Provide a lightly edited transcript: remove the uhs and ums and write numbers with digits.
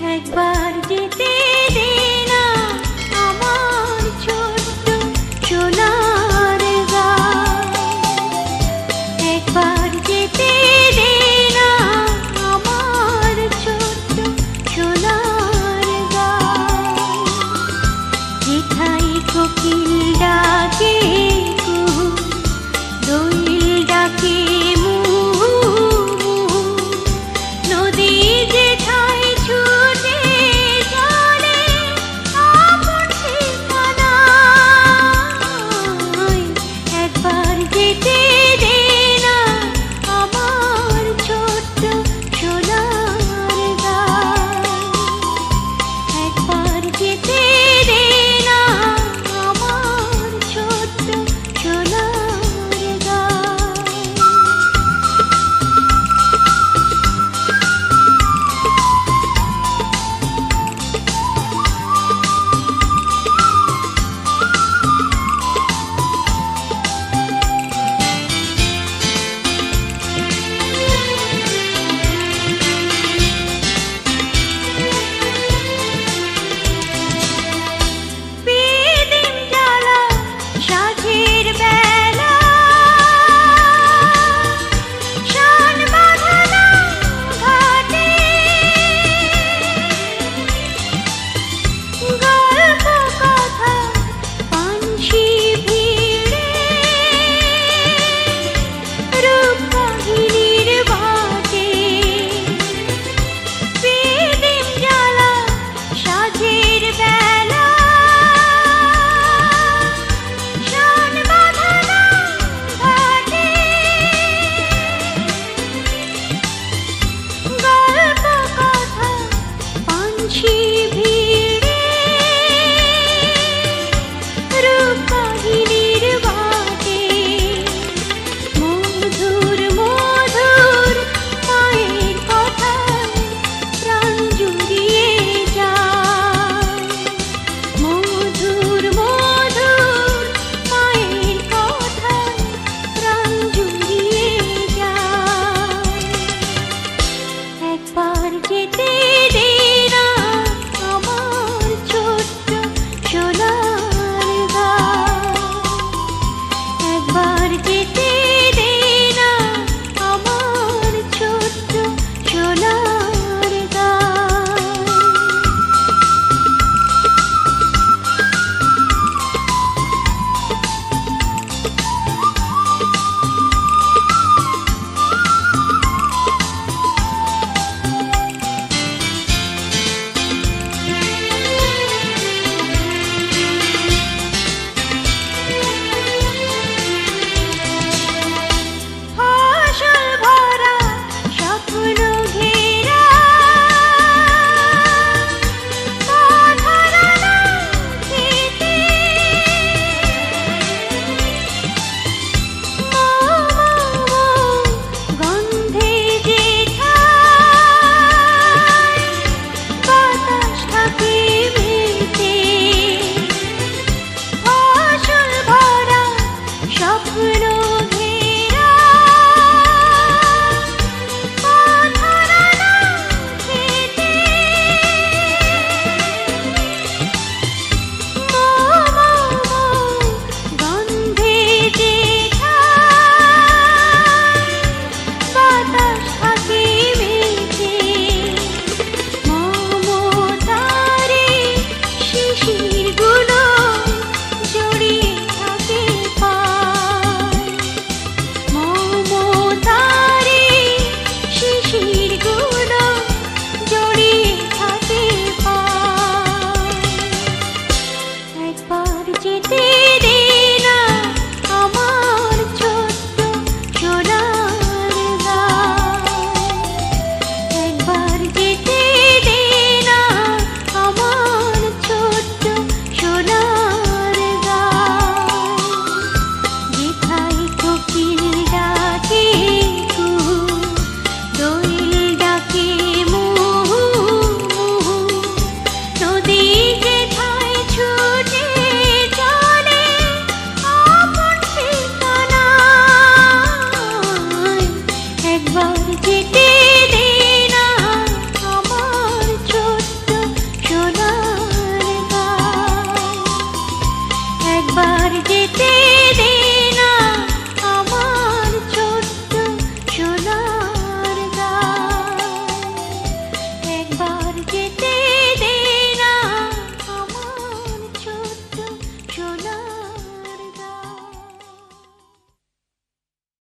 একবার যেতে দে না আমার ছোট্ট সোনার গাঁ, একবার যেতে দে না আমার ছোট্ট সোনার গাঁ। যেথায় কোকিল ডাকে কুহু, দোয়েল ডাকে মুহু মুহু, নদী যেথায় ছুটে চলে আপন ঠিকানায়, একবার যেতে দে না আমার ছোট্ট সোনার গাঁ, একবার যেতে দে না আমার ছোট্ট সোনার গাঁ। বিদিন জ্বালা সাঁঝের বেলা, শান বাঁধানো ঘাটে, গল্প কথা পানসি ভিড়ে, রূপবাহিনীর বাটে। বিদিন জ্বালা সাঁঝের বেলা, শান বাঁধানো ঘাটে, গল্প কথা পানসি ভিড়ে, রূপবাহিনীর বাটে। মধুর মধুর মায়ের কথায় প্রাণ জুড়িয়ে যায়, এবার যেতে দে